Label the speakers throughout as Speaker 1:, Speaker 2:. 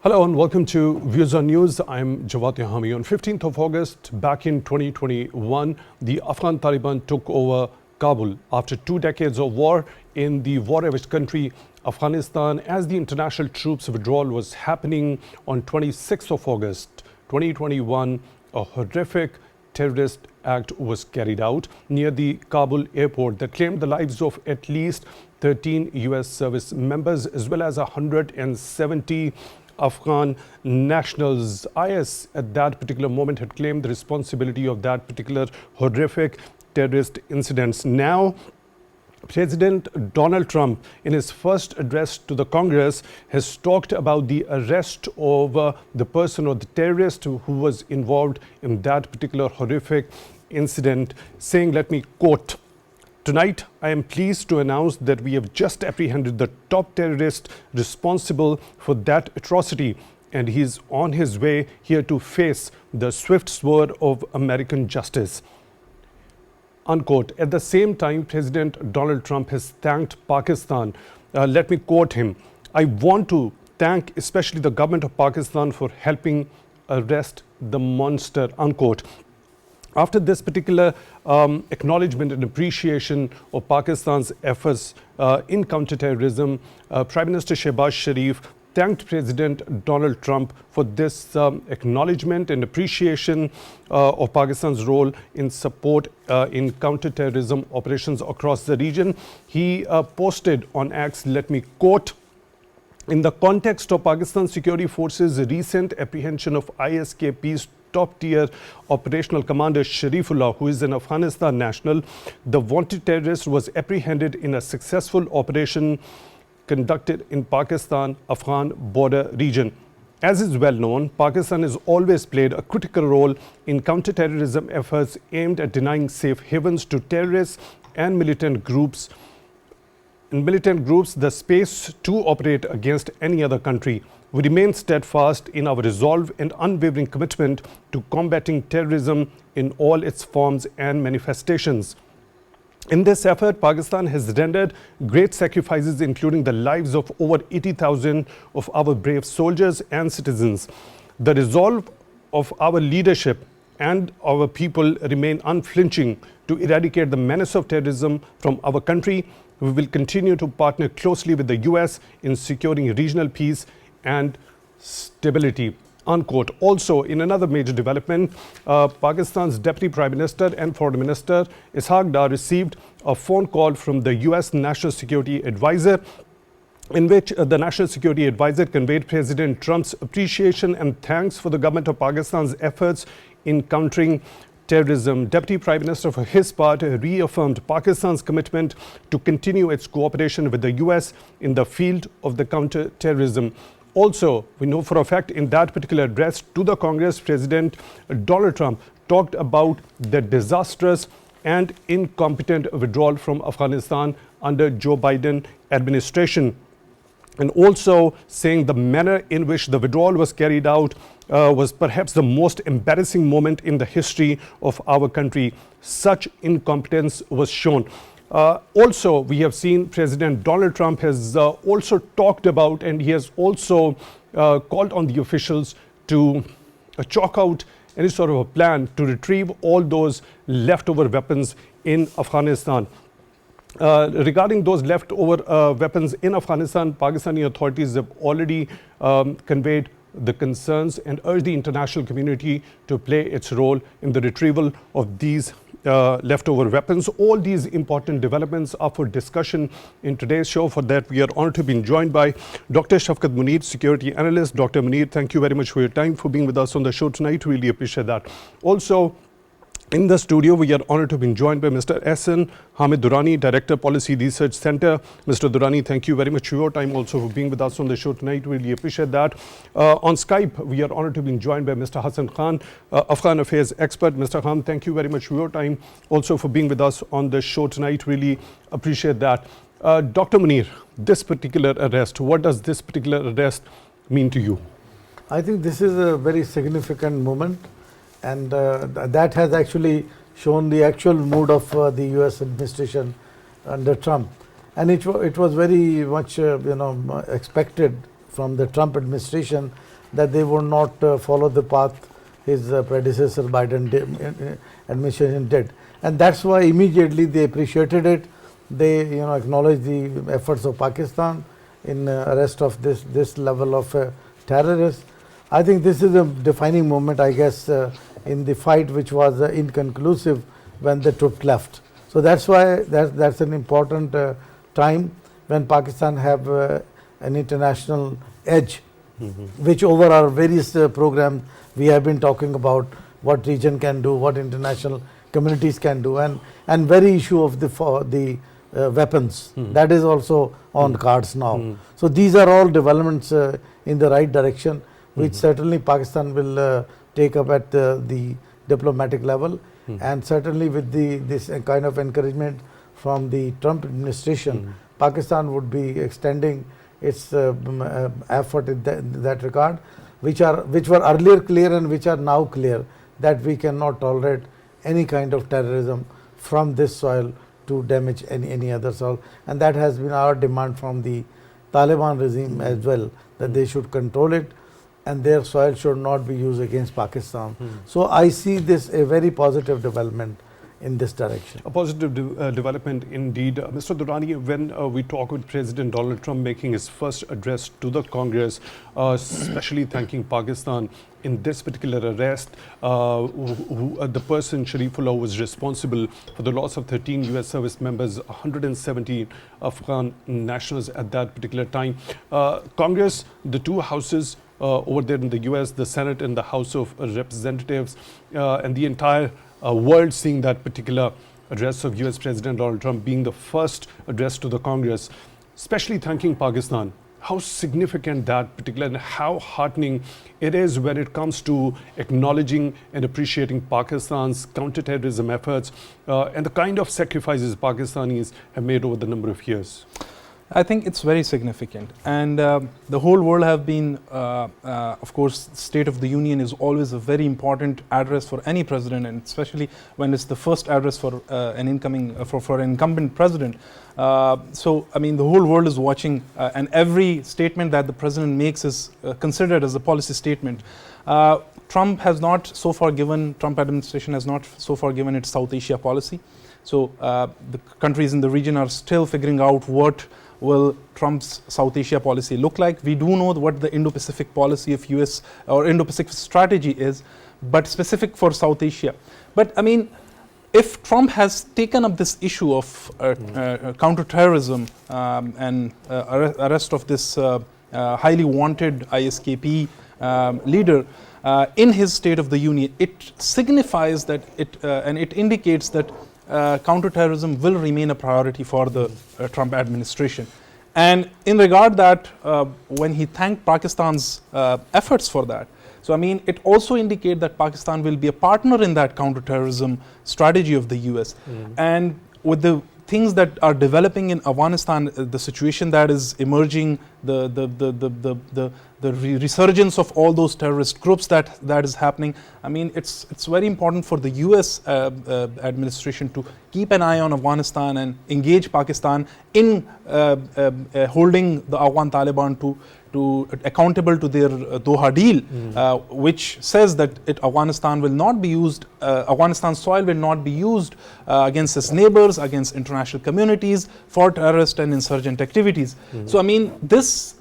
Speaker 1: Hello and welcome to Views on News. I'm Jawad Tehami. On 15th of August, back in 2021, the Afghan Taliban took over Kabul after 2 decades of war in the war-ravaged country, Afghanistan, as the international troops withdrawal was happening on 26th of August 2021. A horrific terrorist act was carried out near the Kabul airport that claimed the lives of at least 13 US service members as well as 170 Afghan nationals. IS at that particular moment had claimed the responsibility of that particular horrific terrorist incidents. Now, President Donald Trump, in his first address to the Congress, has talked about the arrest of the person or the terrorist who was involved in that particular horrific incident, saying, let me quote, "Tonight, I am pleased to announce that we have just apprehended the top terrorist responsible for that atrocity, and he is on his way here to face the swift sword of American justice." Unquote. At the same time, President Donald Trump has thanked Pakistan. Let me quote him. "I want to thank especially the government of Pakistan for helping arrest the monster." Unquote. After this particular acknowledgement and appreciation of Pakistan's efforts in counterterrorism, Prime Minister Shehbaz Sharif thanked President Donald Trump for this acknowledgement and appreciation of Pakistan's role in support in counterterrorism operations across the region. He posted on X, let me quote, "In the context of Pakistan's security forces' recent apprehension of ISKP's top-tier operational commander Sharifullah, who is an Afghanistan national, the wanted terrorist was apprehended in a successful operation conducted in Pakistan-Afghan border region. As is well known, Pakistan has always played a critical role in counterterrorism efforts aimed at denying safe havens to terrorists and militant groups the space to operate against any other country. We remain steadfast in our resolve and unwavering commitment to combating terrorism in all its forms and manifestations. In this effort, Pakistan has rendered great sacrifices, including the lives of over 80,000 of our brave soldiers and citizens. The resolve of our leadership and our people remain unflinching to eradicate the menace of terrorism from our country. We will continue to partner closely with the US in securing regional peace and stability." Unquote. Also, in another major development, Pakistan's Deputy Prime Minister and Foreign Minister Ishaq Dar received a phone call from the US National Security Advisor, in which the National Security Advisor conveyed President Trump's appreciation and thanks for the government of Pakistan's efforts in countering terrorism. Deputy Prime Minister, for his part, reaffirmed Pakistan's commitment to continue its cooperation with the US in the field of the counter-terrorism. Also, we know for a fact in that particular address to the Congress, President Donald Trump talked about the disastrous and incompetent withdrawal from Afghanistan under Joe Biden administration, and also saying the manner in which the withdrawal was carried out was perhaps the most embarrassing moment in the history of our country. Such incompetence was shown. Also, we have seen President Donald Trump has also talked about, and he has also called on the officials to chalk out any sort of a plan to retrieve all those leftover weapons in Afghanistan. Regarding those leftover weapons in Afghanistan, Pakistani authorities have already conveyed the concerns and urged the international community to play its role in the retrieval of these leftover weapons. All these important developments are for discussion in today's show. For that, we are honored to be joined by Dr. Shafqat Munir, security analyst. Dr. Munir, thank you very much for your time, for being with us on the show tonight. Really appreciate that. Also, in the studio, we are honored to be joined by Mr. Ahsan, Hamid Durrani, Director, Policy Research Center. Mr. Durrani, thank you very much for your time, also for being with us on the show tonight. Really appreciate that. On Skype, we are honored to be joined by Mr. Hassan Khan, Afghan Affairs expert. Mr. Khan, thank you very much for your time, also for being with us on the show tonight. Really appreciate that. Dr. Munir, this particular arrest, what does this particular arrest mean to you?
Speaker 2: I think this is a very significant moment. And that has actually shown the actual mood of the US administration under Trump. And it was very much expected from the Trump administration that they would not follow the path his predecessor Biden administration did. And that's why immediately they appreciated it. They acknowledged the efforts of Pakistan in arrest of this level of terrorists. I think this is a defining moment, I guess, in the fight which was inconclusive when the troops left. So that's why that's an important time when Pakistan have an international edge, which over our various programs we have been talking about what region can do, what international communities can do, and very issue of the weapons that is also on cards now. So these are all developments in the right direction, which certainly Pakistan will take up at the diplomatic level, and certainly with this kind of encouragement from the Trump administration, Pakistan would be extending its effort in that regard, which were earlier clear and which are now clear, that we cannot tolerate any kind of terrorism from this soil to damage any other soil. And that has been our demand from the Taliban regime as well, that they should control it and their soil should not be used against Pakistan. So I see this a very positive development in this direction.
Speaker 1: A positive development indeed. Mr. Durrani, when we talk with President Donald Trump making his first address to the Congress, especially thanking Pakistan in this particular arrest, the person Sharifullah was responsible for the loss of 13 US service members, 170 Afghan nationals at that particular time. Congress, the two houses over there in the US, the Senate and the House of Representatives, and the entire world seeing that particular address of US President Donald Trump being the first address to the Congress, especially thanking Pakistan. How significant that particular and how heartening it is when it comes to acknowledging and appreciating Pakistan's counterterrorism efforts and the kind of sacrifices Pakistanis have made over the number of years.
Speaker 3: I think it's very significant, and the whole world have been, of course, State of the Union is always a very important address for any president, and especially when it's the first address for an incumbent president. So, I mean, the whole world is watching, and every statement that the president makes is considered as a policy statement. Trump administration has not so far given its South Asia policy. So, the countries in the region are still figuring out what will Trump's South Asia policy look like. We do know what the Indo-Pacific policy of US or Indo-Pacific strategy is, but specific for South Asia. But I mean, if Trump has taken up this issue of counterterrorism and arrest of this highly wanted ISKP leader in his State of the Union, it signifies that and it indicates that counterterrorism will remain a priority for the Trump administration. And in regard that, when he thanked Pakistan's efforts for that, so I mean, it also indicates that Pakistan will be a partner in that counterterrorism strategy of the US. And with the things that are developing in Afghanistan, the situation that is emerging, the resurgence of all those terrorist groups that is happening. I mean, it's very important for the US administration to keep an eye on Afghanistan and engage Pakistan in holding the Afghan Taliban to accountable to their Doha deal, which says that Afghanistan will not be used, Afghanistan's soil will not be used against its neighbors, against international communities for terrorist and insurgent activities. So I mean, this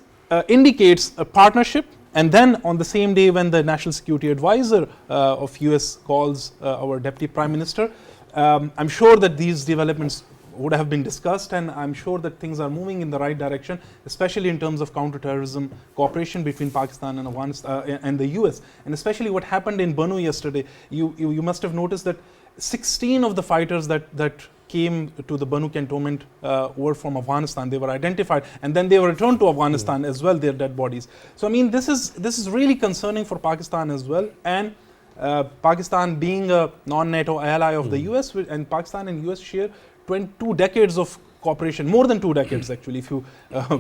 Speaker 3: indicates a partnership. And then on the same day when the National Security Advisor of US calls our Deputy Prime Minister, I'm sure that these developments would have been discussed, and I'm sure that things are moving in the right direction, especially in terms of counterterrorism cooperation between Pakistan and Afghanistan and the US. And especially what happened in Banu yesterday, you must have noticed that 16 of the fighters that came to the Banu cantonment were from Afghanistan. They were identified, and then they were returned to Afghanistan as well, their dead bodies. So I mean, this is really concerning for Pakistan as well. And Pakistan being a non-NATO ally of the US, and Pakistan and US share 2 decades of cooperation, more than 2 decades actually, if you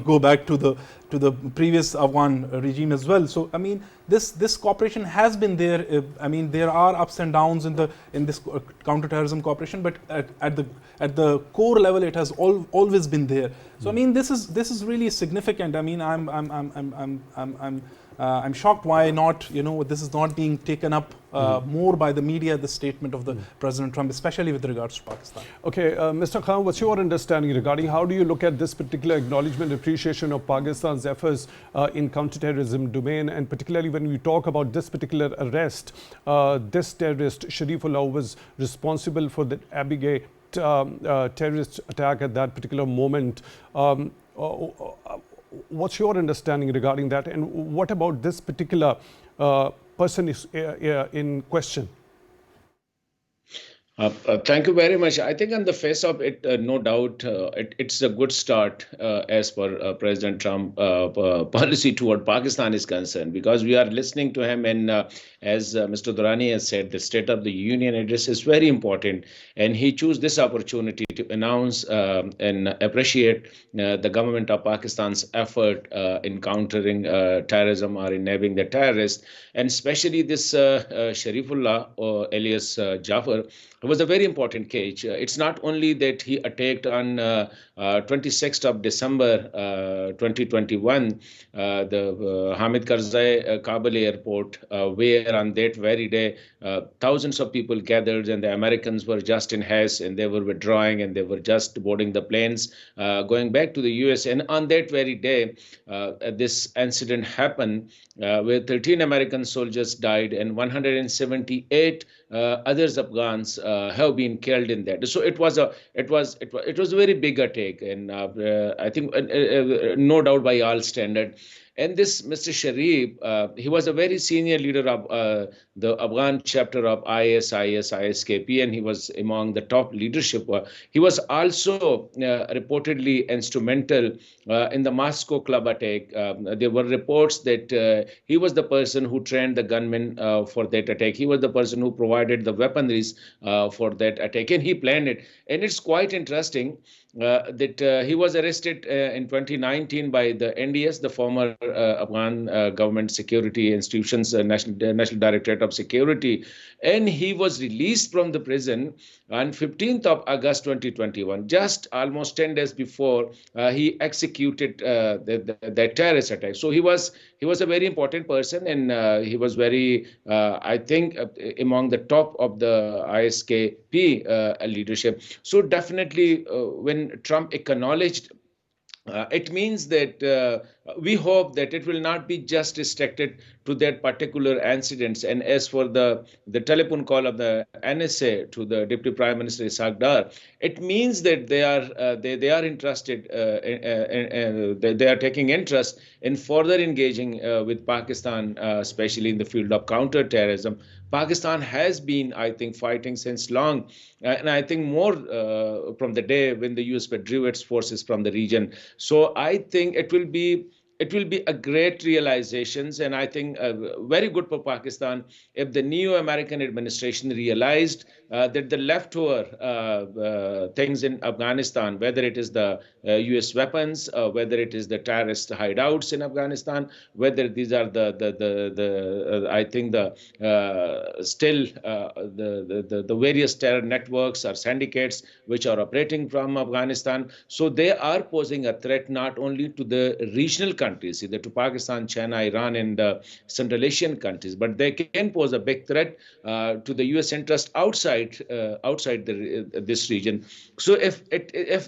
Speaker 3: go back to the previous Afghan regime as well. So I mean, this cooperation has been there. I mean, there are ups and downs in this counterterrorism cooperation, but at the core level, it has always been there. So I mean, this is really significant. I mean, I'm I'm shocked why not, this is not being taken up more by the media, the statement of the President Trump, especially with regards to Pakistan.
Speaker 1: Okay, Mr. Khan, what's your understanding regarding how do you look at this particular acknowledgement, appreciation of Pakistan's efforts in counterterrorism domain, and particularly when we talk about this particular arrest, this terrorist, Sharifullah, was responsible for the Abigail terrorist attack at that particular moment. What's your understanding regarding that, and what about this particular person is in question?
Speaker 4: Thank you very much. I think on the face of it, no doubt, it's a good start as per President Trump policy toward Pakistan is concerned, because we are listening to him, and as Mr. Durrani has said, the State of the Union address is very important, and he chose this opportunity to announce and appreciate the government of Pakistan's effort in countering terrorism or in nabbing the terrorists, and especially this Sharifullah, alias Jafar. It was a very important case. It's not only that he attacked on 26th of December 2021, the Hamid Karzai Kabul airport, where on that very day thousands of people gathered, and the Americans were just in haste, and they were withdrawing, and they were just boarding the planes going back to the US. And on that very day, this incident happened where 13 American soldiers died and 178 others Afghans have been killed in that. So it was a very big attack, and I think no doubt by all standard. And this Mr. Sharif, he was a very senior leader of the Afghan chapter of ISKP, and he was among the top leadership. He was also reportedly instrumental in the Moscow club attack. There were reports that he was the person who trained the gunmen for that attack. He was the person who provided the weaponries for that attack, and he planned it. And it's quite interesting that he was arrested in 2019 by the NDS, the former Afghan government security institutions, National Directorate of Security, and he was released from the prison on 15th of August 2021, just almost 10 days before he executed the terrorist attack. So he was a very important person, and he was very, I think, among the top of the ISKP leadership. So definitely, when Trump acknowledged, it means that we hope that it will not be just restricted to that particular incidents. And as for the telephone call of the NSA to the Deputy Prime Minister Ishaq Dar, it means that they are interested, they are taking interest in further engaging with Pakistan, especially in the field of counter-terrorism. Pakistan has been, I think, fighting since long, and I think more from the day when the US withdrew its forces from the region. So I think it will be a great realizations, and I think very good for Pakistan if the new American administration realized that the leftover things in Afghanistan, whether it is the US weapons, whether it is the terrorist hideouts in Afghanistan, whether these are I think the various terror networks or syndicates which are operating from Afghanistan. So they are posing a threat not only to the regional countries, either to Pakistan, China, Iran, and Central Asian countries, but they can pose a big threat to the US interest outside this region. So if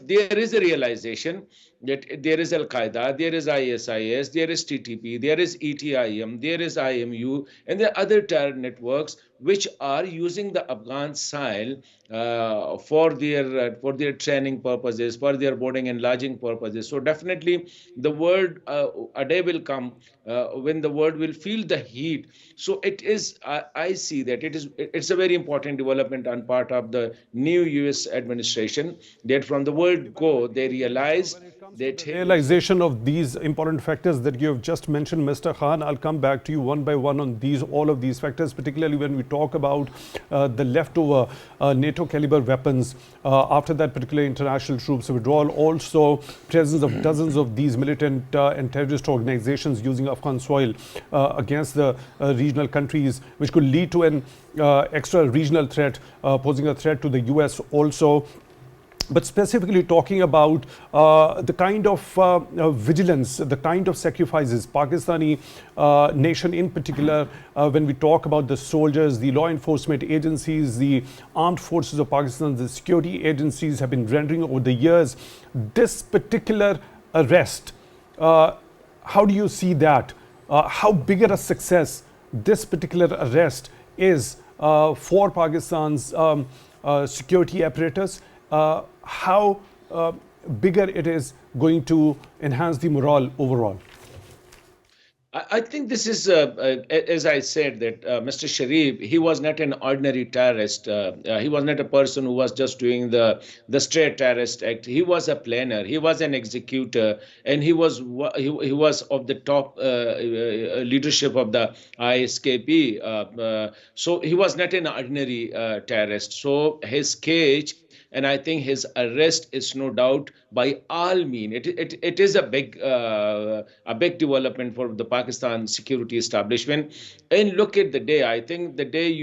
Speaker 4: there is a realization that there is Al-Qaeda, there is ISIS, there is TTP, there is ETIM, there is IMU, and there are other terror networks which are using the Afghan soil for their training purposes, for their boarding and lodging purposes. So definitely the world, a day will come when the world will feel the heat. So it is, I see that it's a very important development on part of the new US administration, that from the word go, they realize that
Speaker 1: realization of these important factors that you have just mentioned, Mr. Khan, I'll come back to you one by one on all of these factors, particularly when we talk about the leftover NATO caliber weapons after that particular international troops withdrawal, also presence of dozens of these militant and terrorist organizations using Afghan soil against the regional countries, which could lead to an extra regional threat, posing a threat to the US also. but specifically talking about the kind of vigilance, the kind of sacrifices, Pakistani nation in particular, when we talk about the soldiers, the law enforcement agencies, the armed forces of Pakistan, the security agencies have been rendering over the years. This particular arrest, how do you see that? How bigger a success this particular arrest is for Pakistan's security apparatus? How bigger it is going to enhance the morale overall?
Speaker 4: I think this is, as I said, that Mr. Sharif, he was not an ordinary terrorist. He was not a person who was just doing the straight terrorist act. He was a planner. He was an executor, and he was of the top leadership of the ISKP. So he was not an ordinary terrorist. So his cage, and I think his arrest is no doubt by all means. It is a big development for the Pakistan security establishment. And look at the day. I think the day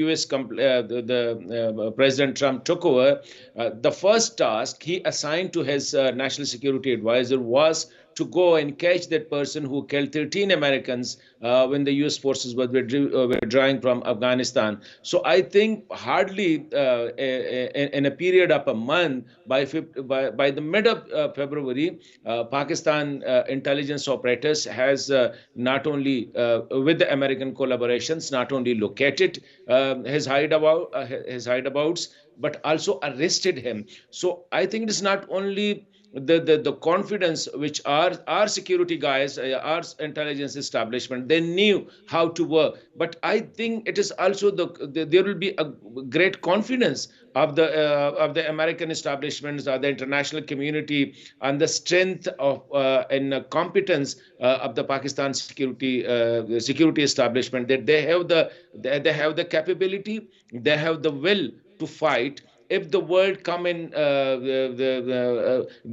Speaker 4: President Trump took over, the first task he assigned to his national security advisor was to go and catch that person who killed 13 Americans when the U.S. forces were withdrawing from Afghanistan. So I think hardly in a period of a month, by the mid of February, Pakistan intelligence operators has not only with the American collaborations, not only located his hideabouts, but also arrested him. So I think it is not only the confidence which our security guys, our intelligence establishment, they knew how to work. But I think it is also there will be a great confidence of the American establishments, or the international community, and the strength of and competence of the Pakistan security establishment, that they have the capability, they have the will to fight. If the world come and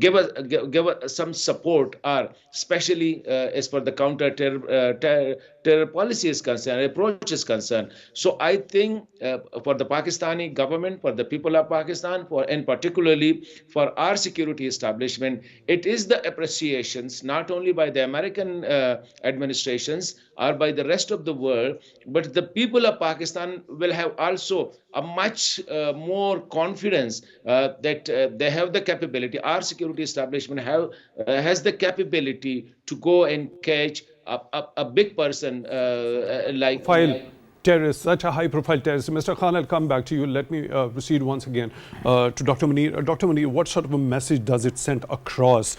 Speaker 4: give us some support, or especially as for the counter-terror policy is concerned, approach is concerned. So I think for the Pakistani government, for the people of Pakistan, and particularly for our security establishment, it is the appreciations not only by the American administrations or by the rest of the world, but the people of Pakistan will have also a much more confidence that they have the capability. Our security establishment has the capability to go and catch a big person like
Speaker 1: terrorist, such a high-profile terrorist. Mr. Khan, I'll come back to you. Let me proceed once again to Dr. Munir. Dr. Munir, what sort of a message does it send across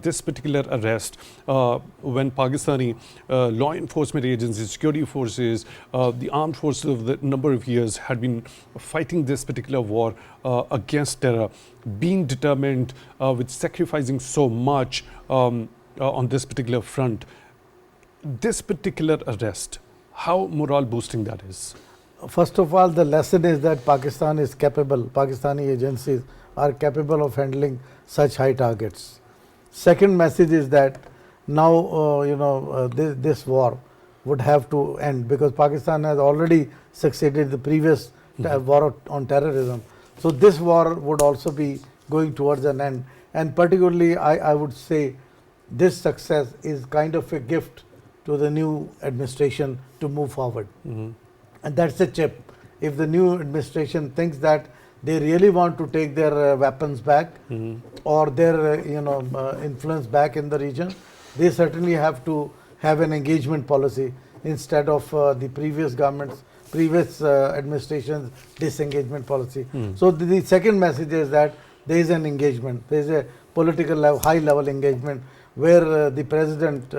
Speaker 1: this particular arrest when Pakistani law enforcement agencies, security forces, the armed forces of the number of years had been fighting this particular war against terror, being determined with sacrificing so much on this particular front? This particular arrest, how morale boosting that is?
Speaker 2: First of all, the lesson is that Pakistan is capable, Pakistani agencies are capable of handling such high targets. Second message is that now, this war would have to end, because Pakistan has already succeeded the previous war on terrorism. So this war would also be going towards an end. And particularly, I would say this success is kind of a gift to the new administration to move forward. And that's the chip. If the new administration thinks that they really want to take their weapons back or their influence back in the region, they certainly have to have an engagement policy instead of the previous government's, previous administration's disengagement policy. So the second message is that there is an engagement, there is a political level, high level engagement, where the president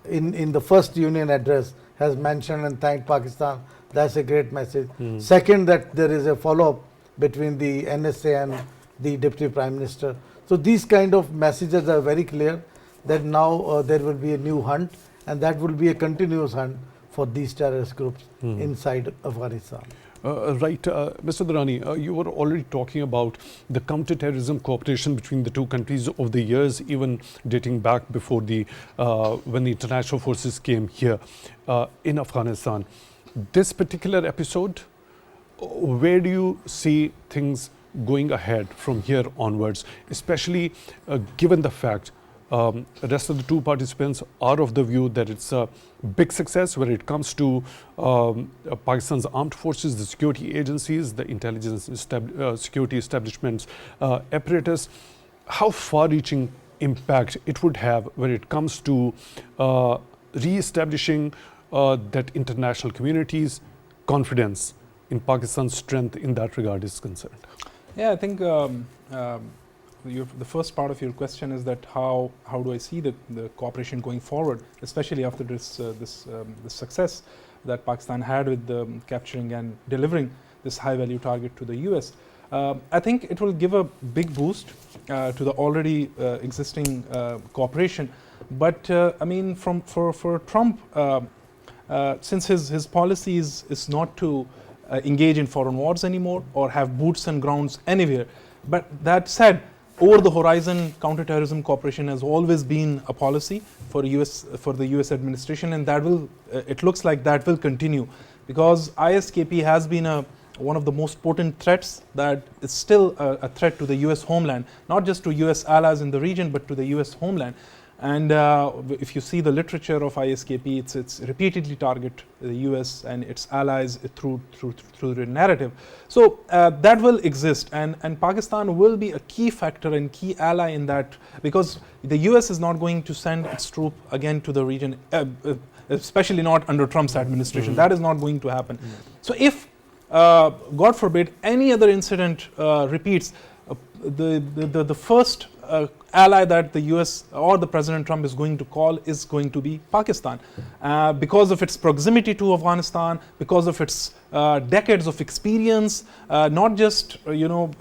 Speaker 2: in the first union address has mentioned and thanked Pakistan. That's a great message. Second, that there is a follow-up between the NSA and the Deputy Prime Minister. So these kind of messages are very clear that now there will be a new hunt, and that will be a continuous hunt for these terrorist groups inside Afghanistan.
Speaker 1: Right, Mr. Durrani, you were already talking about the counter-terrorism cooperation between the two countries over the years, even dating back before when the international forces came here in Afghanistan. This particular episode, where do you see things going ahead from here onwards, especially given the fact the rest of the two participants are of the view that it's a big success when it comes to Pakistan's armed forces, the security agencies, the intelligence security establishments apparatus. How far-reaching impact it would have when it comes to re-establishing that international community's confidence in Pakistan's strength in that regard is concerned?
Speaker 3: Yeah, I think the first part of your question is that how do I see the cooperation going forward, especially after this success that Pakistan had with capturing and delivering this high-value target to the US. I think it will give a big boost to the already existing cooperation. But I mean, for Trump, since his policy is not to engage in foreign wars anymore or have boots and grounds anywhere. But that said, over the horizon, counterterrorism cooperation has always been a policy for the US administration, and that will it looks like that will continue, because ISKP has been one of the most potent threats that is still a threat to the US homeland, not just to US allies in the region, but to the US homeland. And if you see the literature of ISKP, it's repeatedly target the US and its allies through the narrative. So that will exist, and Pakistan will be a key factor and key ally in that, because the US is not going to send its troop again to the region, especially not under Trump's administration. That is not going to happen. So if, God forbid, any other incident repeats, the first ally that the US or the President Trump is going to call is going to be Pakistan, because of its proximity to Afghanistan, because of its decades of experience, not just doing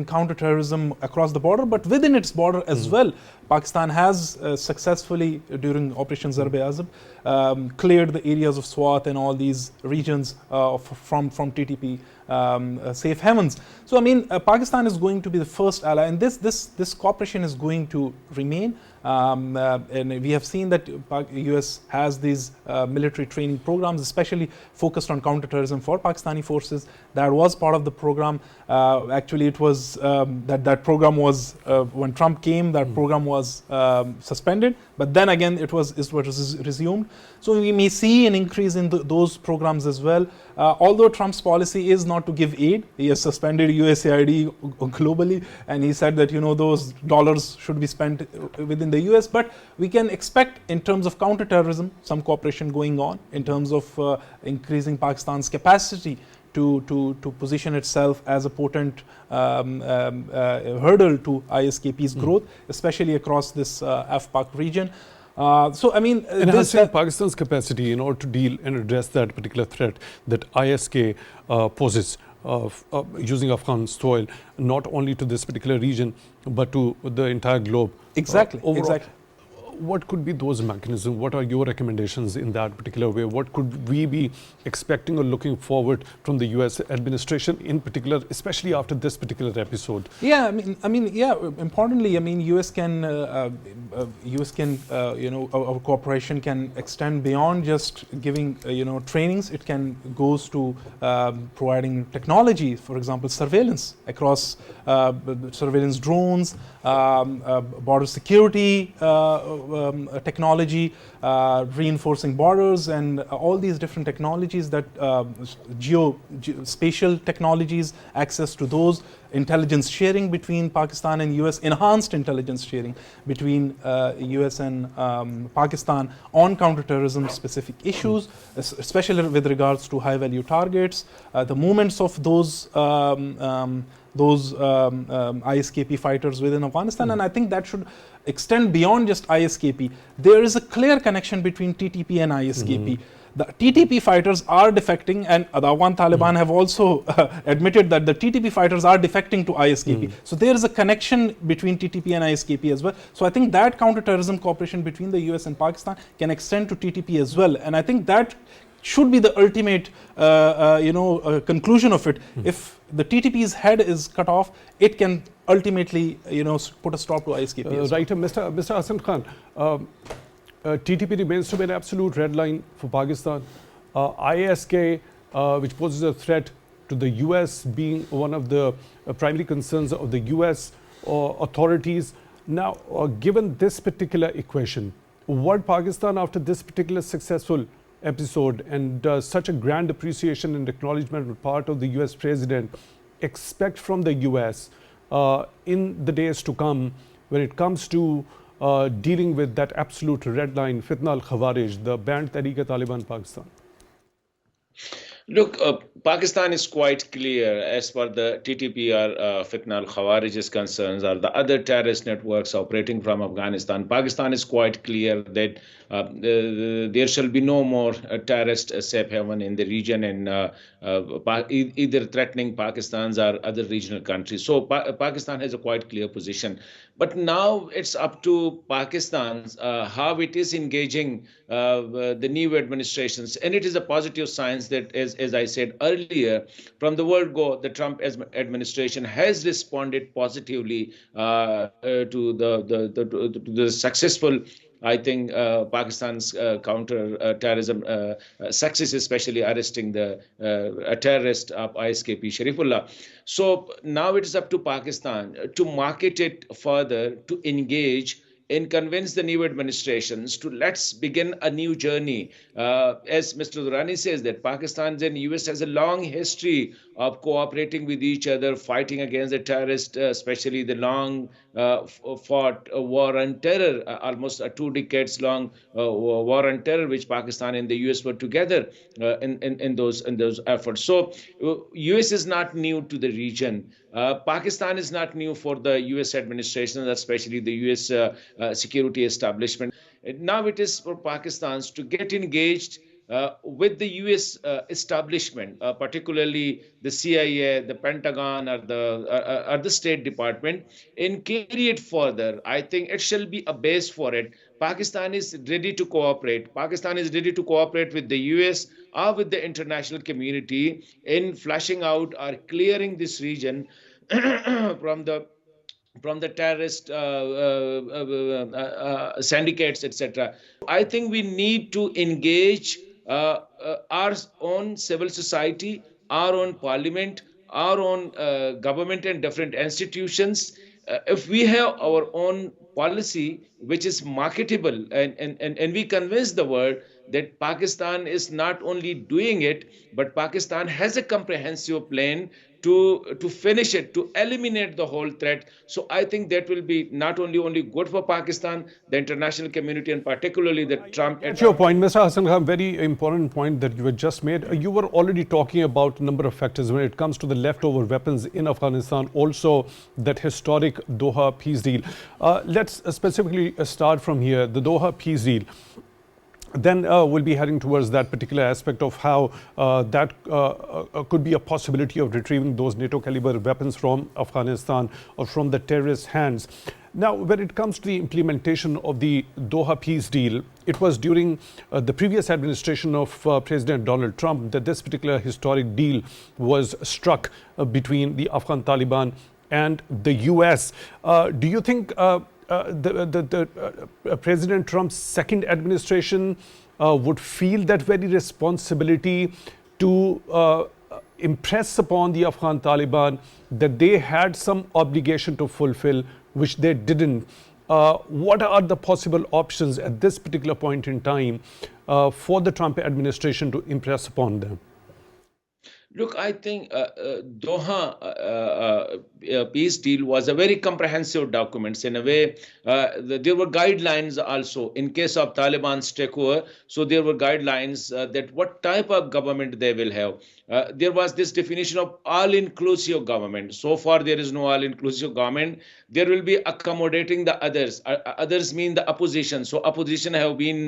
Speaker 3: counterterrorism across the border, but within its border as well. Pakistan has successfully, during Operation Zarb-e-Azab, cleared the areas of Swat and all these regions from TTP safe havens. So I mean, Pakistan is going to be the first ally, and this cooperation is going to remain. And we have seen that US has these military training programs, especially focused on counterterrorism for Pakistani forces. That was part of the program. Actually, it was that program was when Trump came, that program was suspended, but then again it was resumed. So we may see an increase in those programs as well. Although Trump's policy is not to give aid, he has suspended USAID globally, and he said that those dollars should be spent within the US. But we can expect, in terms of counterterrorism, some cooperation going on in terms of increasing Pakistan's capacity to position itself as a potent hurdle to ISKP's growth, especially across this AFPAC region. So I mean,
Speaker 1: enhancing Pakistan's capacity in order to deal and address that particular threat that ISK poses, using Afghan soil, not only to this particular region, but to the entire globe.
Speaker 3: Exactly.
Speaker 1: Exactly. What could be those mechanisms? What are your recommendations in that particular way? What could we be expecting or looking forward from the US administration in particular, especially after this particular episode?
Speaker 3: Yeah, I mean, yeah. Importantly, I mean, US can, our cooperation can extend beyond just giving, trainings. It can goes to providing technology, for example, surveillance across surveillance drones, border security. Technology, reinforcing borders, and all these different technologies that geospatial technologies, access to those, intelligence sharing between Pakistan and US, enhanced intelligence sharing between US and Pakistan on counterterrorism specific issues, especially with regards to high value targets, the movements of those ISKP fighters within Afghanistan. And I think that should extend beyond just ISKP. There is a clear connection between TTP and ISKP. The TTP fighters are defecting, and the Afghan Taliban have also admitted that the TTP fighters are defecting to ISKP. So there is a connection between TTP and ISKP as well. So I think that counterterrorism cooperation between the US and Pakistan can extend to TTP as well. And I think that should be the ultimate conclusion of it. If the TTP's head is cut off, it can ultimately put a stop to ISKP.
Speaker 1: Right, Mr. Hassan Khan, TTP remains to be an absolute red line for Pakistan. ISK, which poses a threat to the US being one of the primary concerns of the US authorities. Now, given this particular equation, what Pakistan, after this particular successful episode and such a grand appreciation and acknowledgement on part of the US president, expect from the US in the days to come when it comes to dealing with that absolute red line, Fitna al-Khawarij, the banned Tehrik-e-Taliban Pakistan?
Speaker 4: Look, Pakistan is quite clear as far the TTP or Fitna al-Khawarij is concerned, or the other terrorist networks operating from Afghanistan. Pakistan is quite clear that there shall be no more terrorist safe haven in the region, and either threatening Pakistan's or other regional countries. So Pakistan has a quite clear position. But now it's up to Pakistan how it is engaging the new administrations. And it is a positive sign that, as I said earlier, from the word go, the Trump administration has responded positively to the successful, I think, Pakistan's counter-terrorism success, especially arresting the terrorist of ISKP, Sharifullah. So now it is up to Pakistan to market it further, to engage and convince the new administrations to let's begin a new journey. As Mr. Durrani says, that Pakistan and US has a long history of cooperating with each other, fighting against the terrorists, especially the long fought war on terror, almost a 2 decades long war on terror, which Pakistan and the US were together in those efforts. So US is not new to the region. Pakistan is not new for the US administration, especially the US security establishment. Now it is for Pakistan to get engaged with the US establishment, particularly the CIA, the Pentagon, or the State Department, and carry it further. I think it shall be a base for it. Pakistan is ready to cooperate. Pakistan is ready to cooperate with the US or with the international community in fleshing out or clearing this region from the terrorist syndicates, etc. I think we need to engage our own civil society, our own parliament, our own government and different institutions. If we have our own policy which is marketable, and we convince the world that Pakistan is not only doing it, but Pakistan has a comprehensive plan to finish it, to eliminate the whole threat. So I think that will be not only good for Pakistan, the international community, and particularly the Trump.
Speaker 1: That's your point, Mr. Hassan Khan, very important point that you had just made. You were already talking about a number of factors when it comes to the leftover weapons in Afghanistan, also that historic Doha peace deal. Let's specifically start from here, the Doha peace deal. Then we'll be heading towards that particular aspect of how that could be a possibility of retrieving those NATO caliber weapons from Afghanistan or from the terrorist hands. Now, when it comes to the implementation of the Doha peace deal, it was during the previous administration of President Donald Trump that this particular historic deal was struck between the Afghan Taliban and the US. Do you think President Trump's second administration would feel that very responsibility to impress upon the Afghan Taliban that they had some obligation to fulfill, which they didn't? What are the possible options at this particular point in time for the Trump administration to impress upon them?
Speaker 4: Look, I think Doha peace deal was a very comprehensive document. In a way, there were guidelines also in case of Taliban's takeover. So there were guidelines that what type of government they will have. There was this definition of all-inclusive government. So far, there is no all-inclusive government. There will be accommodating the others. Others mean the opposition. So opposition have been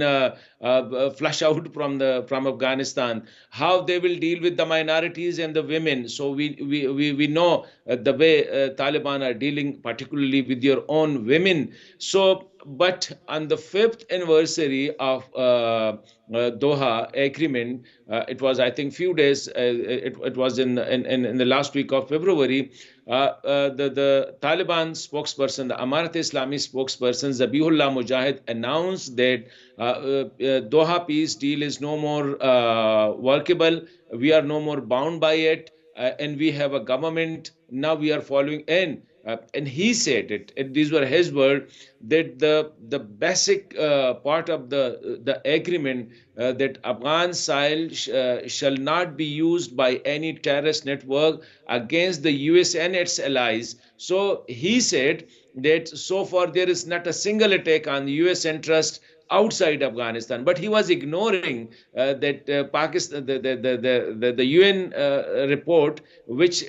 Speaker 4: flushed out from Afghanistan. How they will deal with the minorities and the women. So we know the way Taliban are dealing, particularly with your own women. So, but on the 5th anniversary of Doha agreement, it was, I think, few days. It was in the last week of February. The Taliban spokesperson, the Amarat Islami spokesperson, Zabihullah Mujahid, announced that Doha peace deal is no more workable. We are no more bound by it. and we have a government. Now we are following, and he said it, and these were his words, that the basic part of the agreement, that Afghan soil shall not be used by any terrorist network against the US and its allies. So he said that so far there is not a single attack on the US interest outside Afghanistan, but he was ignoring that Pakistan, the UN report, which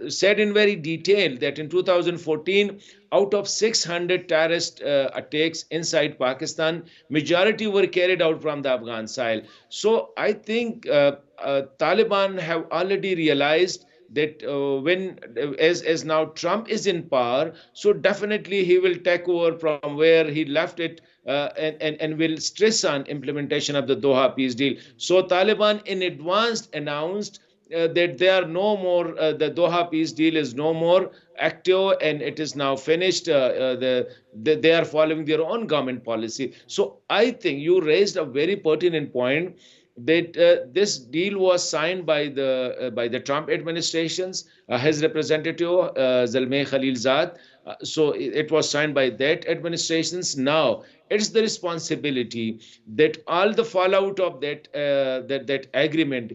Speaker 4: said in very detail that in 2014, out of 600 terrorist attacks inside Pakistan, majority were carried out from the Afghan soil. So I think Taliban have already realized that when as now Trump is in power, so definitely he will take over from where he left it, and will stress on implementation of the Doha peace deal. So Taliban in advance announced that they are no more, the Doha peace deal is no more active, and it is now finished. They are following their own government policy. So I think you raised a very pertinent point, that this deal was signed by the Trump administrations, his representative Zalmay Khalilzad. So it was signed by that administrations. Now it's the responsibility that all the fallout of that agreement,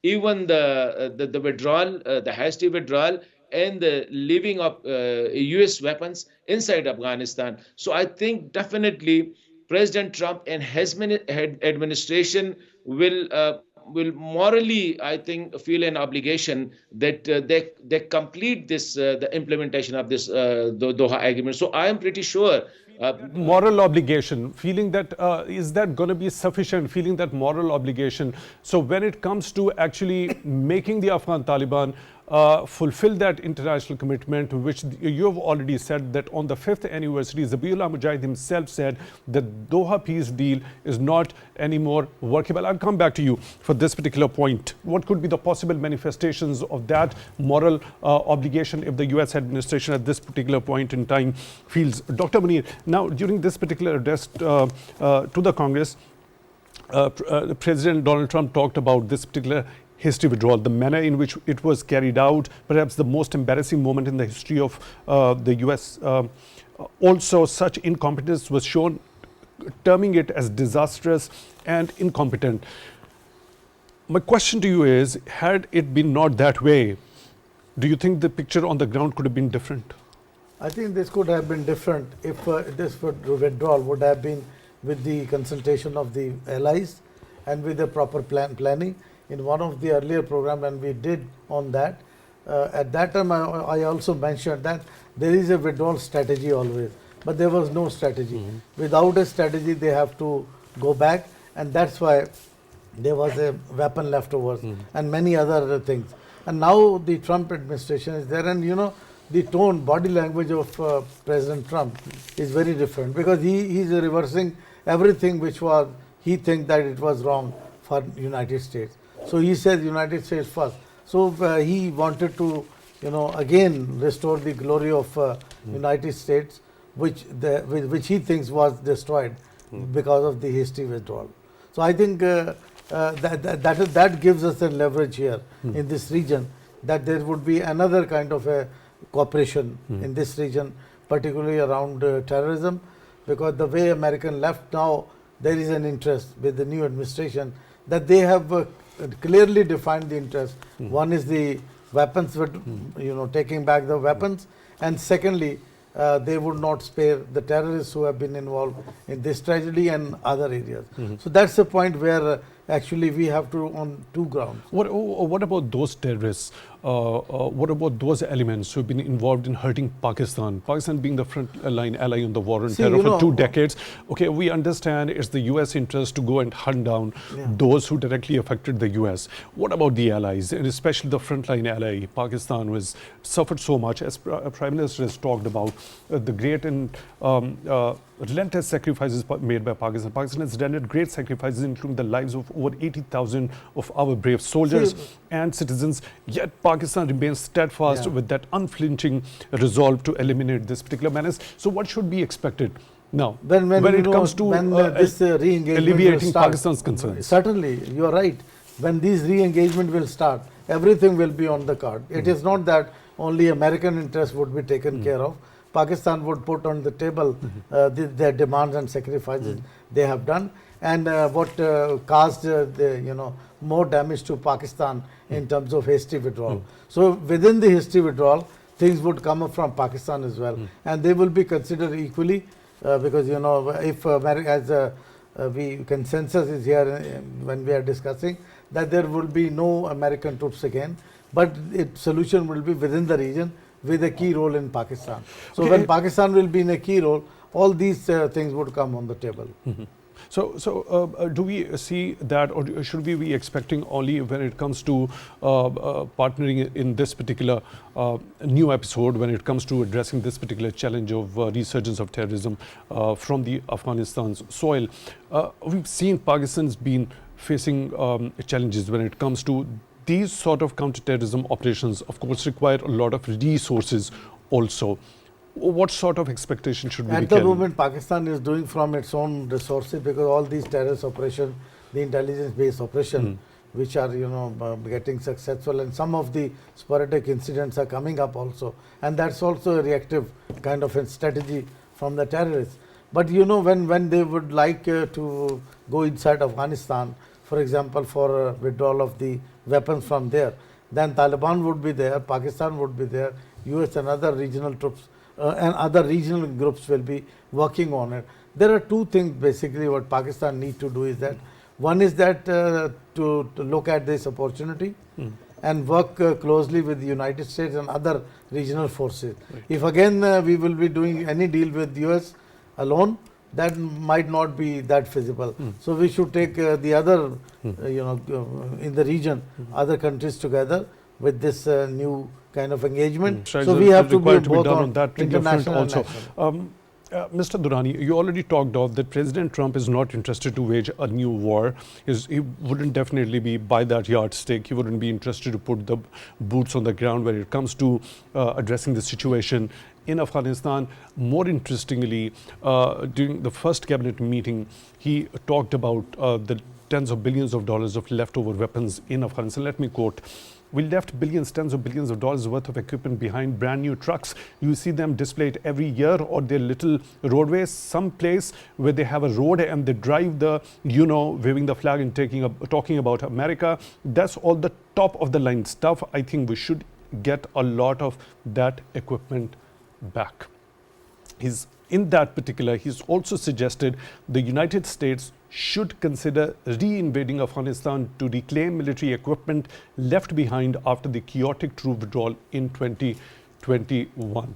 Speaker 4: even the withdrawal, the hasty withdrawal, and the leaving of US weapons inside Afghanistan. So I think definitely President Trump and his administration will morally, I think, feel an obligation that they complete this the implementation of this the Doha agreement. So I am pretty sure.
Speaker 1: Moral obligation, feeling that is that going to be sufficient, feeling that moral obligation. So when it comes to actually making the Afghan Taliban fulfill that international commitment, which you have already said that on the 5th anniversary, Zabiullah Mujahid himself said that Doha peace deal is not anymore workable. I'll come back to you for this particular point. What could be the possible manifestations of that moral obligation if the US administration at this particular point in time feels? Dr. Munir, now during this particular address to the Congress, President Donald Trump talked about this particular history withdrawal, the manner in which it was carried out, perhaps the most embarrassing moment in the history of the US. Also, such incompetence was shown, terming it as disastrous and incompetent. My question to you is, had it been not that way, do you think the picture on the ground could have been different?
Speaker 2: I think this could have been different if this withdrawal would have been with the consultation of the allies and with the proper planning. In one of the earlier programs, and we did on that, at that time I also mentioned that there is a withdrawal strategy always, but there was no strategy. Without a strategy, they have to go back, and that's why there was a weapon leftovers and many other things. And now the Trump administration is there, and you know, the tone, body language of President Trump is very different, because he is reversing everything which was, he thinks that it was wrong for United States. So he says United States first. So he wanted to, you know, again restore the glory of United States, which he thinks was destroyed because of the hasty withdrawal. So I think that gives us a leverage here in this region, that there would be another kind of a cooperation in this region, particularly around terrorism, because the way American left now, there is an interest with the new administration that they have clearly defined the interest. One is the weapons, you know, taking back the weapons, and secondly, they would not spare the terrorists who have been involved in this tragedy and other areas. So that's the point where actually we have to on two grounds.
Speaker 1: What about those terrorists? What about those elements who have been involved in hurting Pakistan? Pakistan being the front-line ally in the war on terror for 2 decades. Okay, we understand it's the US interest to go and hunt down those who directly affected the US. What about the allies, and especially the front-line ally? Pakistan was suffered so much, as Prime Minister has talked about, the great and relentless sacrifices made by Pakistan. Pakistan has rendered great sacrifices, including the lives of over 80,000 of our brave soldiers and citizens. Yet Pakistan remains steadfast with that unflinching resolve to eliminate this particular menace. So what should be expected now when it comes to
Speaker 2: this re-engagement
Speaker 1: alleviating Pakistan's concerns?
Speaker 2: Certainly, you are right. When these re-engagement will start, everything will be on the card. It is not that only American interests would be taken care of. Pakistan would put on the table their demands and sacrifices they have done, and what caused more damage to Pakistan in terms of hasty withdrawal. So within the hasty withdrawal, things would come up from Pakistan as well, and they will be considered equally because if America, as we consensus is here when we are discussing that there will be no American troops again, but solution will be within the region with a key role in Pakistan. So when Pakistan will be in a key role, all these things would come on the table.
Speaker 1: So do we see that, or should we be expecting only when it comes to partnering in this particular new episode, when it comes to addressing this particular challenge of resurgence of terrorism from the Afghanistan's soil? We've seen Pakistan's been facing challenges when it comes to these sort of counterterrorism operations, of course, require a lot of resources also. What sort of expectation should we be
Speaker 2: At the moment, Pakistan is doing from its own resources, because all these terrorist operations, the intelligence-based operation, which are getting successful, and some of the sporadic incidents are coming up also, and that's also a reactive kind of a strategy from the terrorists. But when they would like to go inside Afghanistan, for example, for withdrawal of the weapons from there, then Taliban would be there, Pakistan would be there, US and other regional troops and other regional groups will be working on it. There are two things basically what Pakistan need to do is that, one is that to look at this opportunity and work closely with the United States and other regional forces. Right. If again we will be doing any deal with US alone, that might not be that feasible. So we should take the other, in the region, other countries together with this new kind of engagement. So we have to be both on that international also.
Speaker 1: Mr. Durrani, you already talked of that President Trump is not interested to wage a new war. He wouldn't definitely be by that yardstick. He wouldn't be interested to put the boots on the ground when it comes to addressing the situation in Afghanistan. More interestingly, during the first cabinet meeting, he talked about the tens of billions of dollars of leftover weapons in Afghanistan. Let me quote: "We left billions, tens of billions of dollars worth of equipment behind brand new trucks. You see them displayed every year or their little roadways, some place where they have a road and they drive the, waving the flag and talking about America. That's all the top of the line stuff. I think we should get a lot of that equipment back." In that particular, he's also suggested the United States should consider re-invading Afghanistan to reclaim military equipment left behind after the chaotic troop withdrawal in 2021.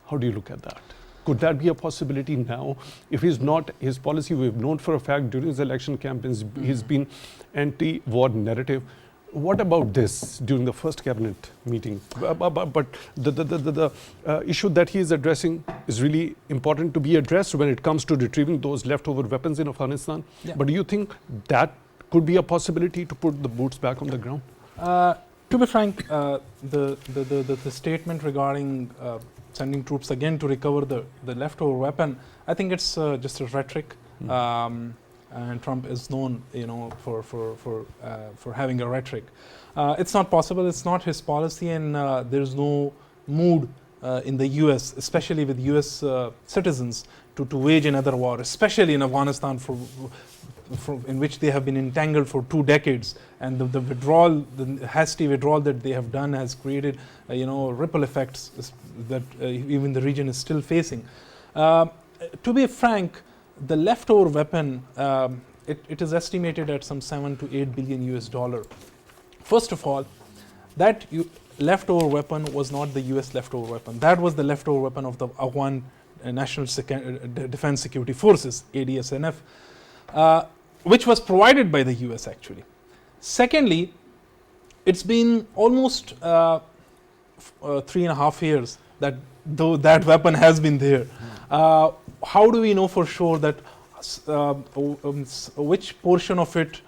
Speaker 1: How do you look at that? Could that be a possibility now? If he's not, his policy, we've known for a fact during his election campaigns, he's been anti-war narrative. What about this during the first cabinet meeting? But the issue that he is addressing is really important to be addressed when it comes to retrieving those leftover weapons in Afghanistan. Yeah. But do you think that could be a possibility to put the boots back on the ground?
Speaker 3: To be frank, the statement regarding sending troops again to recover the leftover weapon, I think it's just a rhetoric. And Trump is known, for having a rhetoric. It's not possible. It's not his policy, and there's no mood in the U.S., especially with U.S. Citizens, to wage another war, especially in Afghanistan, in which they have been entangled for 2 decades, and the withdrawal, the hasty withdrawal that they have done, has created, ripple effects that even the region is still facing. To be frank, the leftover weapon, it is estimated at some 7 to 8 billion US dollar. First of all, that leftover weapon was not the US leftover weapon. That was the leftover weapon of the Afghan National Defense Security Forces, ADSNF, which was provided by the US actually. Secondly, it's been almost 3.5 years that though that weapon has been there. How do we know for sure that which portion of it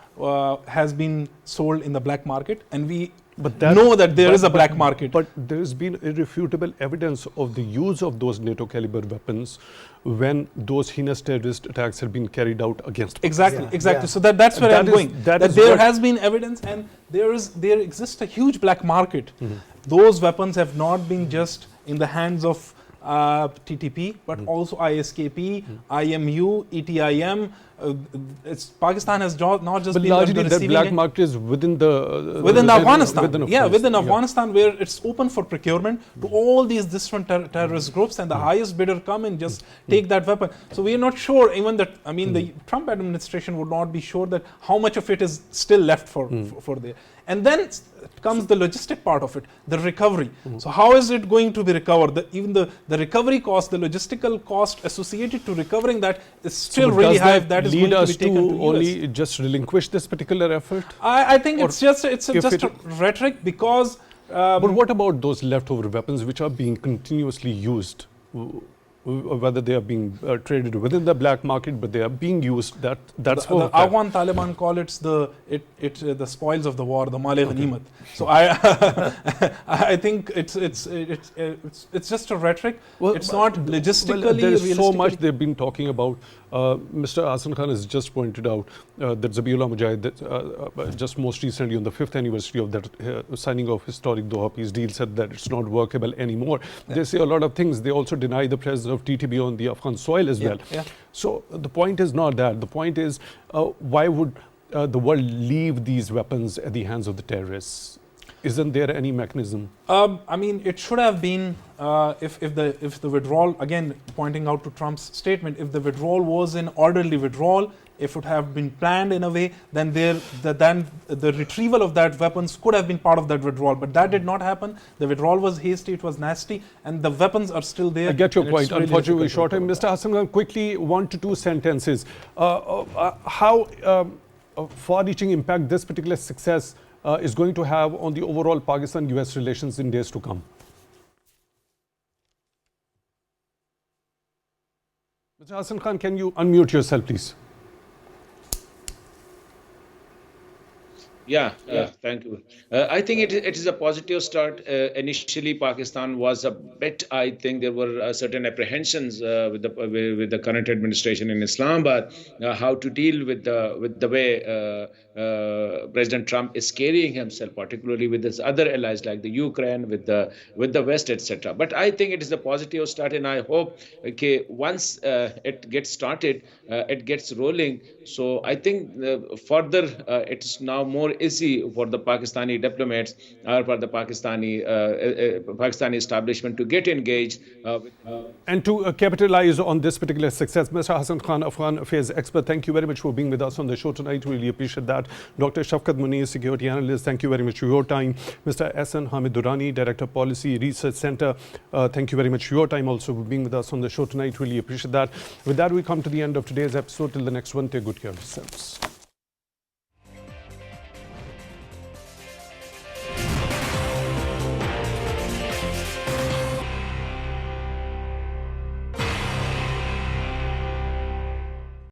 Speaker 3: has been sold in the black market? And we
Speaker 1: But
Speaker 3: know that there is a black market.
Speaker 1: But there has been irrefutable evidence of the use of those NATO caliber weapons when those heinous terrorist attacks have been carried out against Pakistan.
Speaker 3: Exactly. So that's where I'm going. That there has been evidence, and there exists a huge black market. Those weapons have not been just in the hands of TTP, but also ISKP, IMU, ETIM. Pakistan has not just been
Speaker 1: largely
Speaker 3: the
Speaker 1: that
Speaker 3: receiving
Speaker 1: black
Speaker 3: end.
Speaker 1: market is within
Speaker 3: Afghanistan. Within
Speaker 1: Yeah.
Speaker 3: Afghanistan, where it's open for procurement to all these different terrorist groups, and the highest bidder come and just take that weapon. So we are not sure even that. I mean, the Trump administration would not be sure that how much of it is still left for there. And then comes the logistic part of it, the recovery. So how is it going to be recovered? Even the recovery cost, the logistical cost associated to recovering that is still really high. That is going to be taken to
Speaker 1: only just relinquish this particular effort?
Speaker 3: I think it's just a rhetoric, because.
Speaker 1: But what about those leftover weapons which are being continuously used? Whether they are being traded within the black market, but they are being used. That's
Speaker 3: the Afghan Taliban call it the spoils of the war, the Male Ghanimat. So I think it's just a rhetoric. It's not logistically.
Speaker 1: There is so much they've been talking about. Mr. Ahsan Khan has just pointed out that Zabiullah Mujahid, just most recently on the 5th anniversary of that signing of historic Doha peace deal, said that it's not workable anymore. They say a lot of things. They also deny the presence of TTP on the Afghan soil as well. So the point is not that. The point is, why would the world leave these weapons at the hands of the terrorists? Isn't there any mechanism?
Speaker 3: I mean, it should have been if the withdrawal, again pointing out to Trump's statement, if the withdrawal was an orderly withdrawal, if it would have been planned in a way, then the retrieval of that weapons could have been part of that withdrawal. But that did not happen. The withdrawal was hasty, it was nasty, and the weapons are still there.
Speaker 1: I get your point.
Speaker 3: Really
Speaker 1: Unfortunately, short time. Mr. Hassan, quickly, 1 to 2 sentences. How far-reaching impact this particular success is going to have on the overall Pakistan-US relations in days to come? Mr. Hassan Khan, can you unmute yourself, please?
Speaker 4: Thank you. I think it is a positive start. Initially, Pakistan was a bit. I think there were certain apprehensions with the current administration in Islamabad, how to deal with the way President Trump is carrying himself, particularly with his other allies like the Ukraine, with the West, etc. But I think it is a positive start, and I hope once it gets started, it gets rolling. So I think further it's now more easy for the Pakistani diplomats or for the Pakistani establishment to get engaged.
Speaker 1: And to capitalize on this particular success, Mr. Hassan Khan, Afghan Affairs expert, thank you very much for being with us on the show tonight. Really appreciate that. Dr. Shafqat, Munir, security analyst, thank you very much for your time. Mr. Ahsan, Hamid, Durrani, Director Policy Research Center, thank you very much for your time also for being with us on the show tonight. Really appreciate that. With that, we come to the end of today's episode. Till the next one, take good care of yourselves.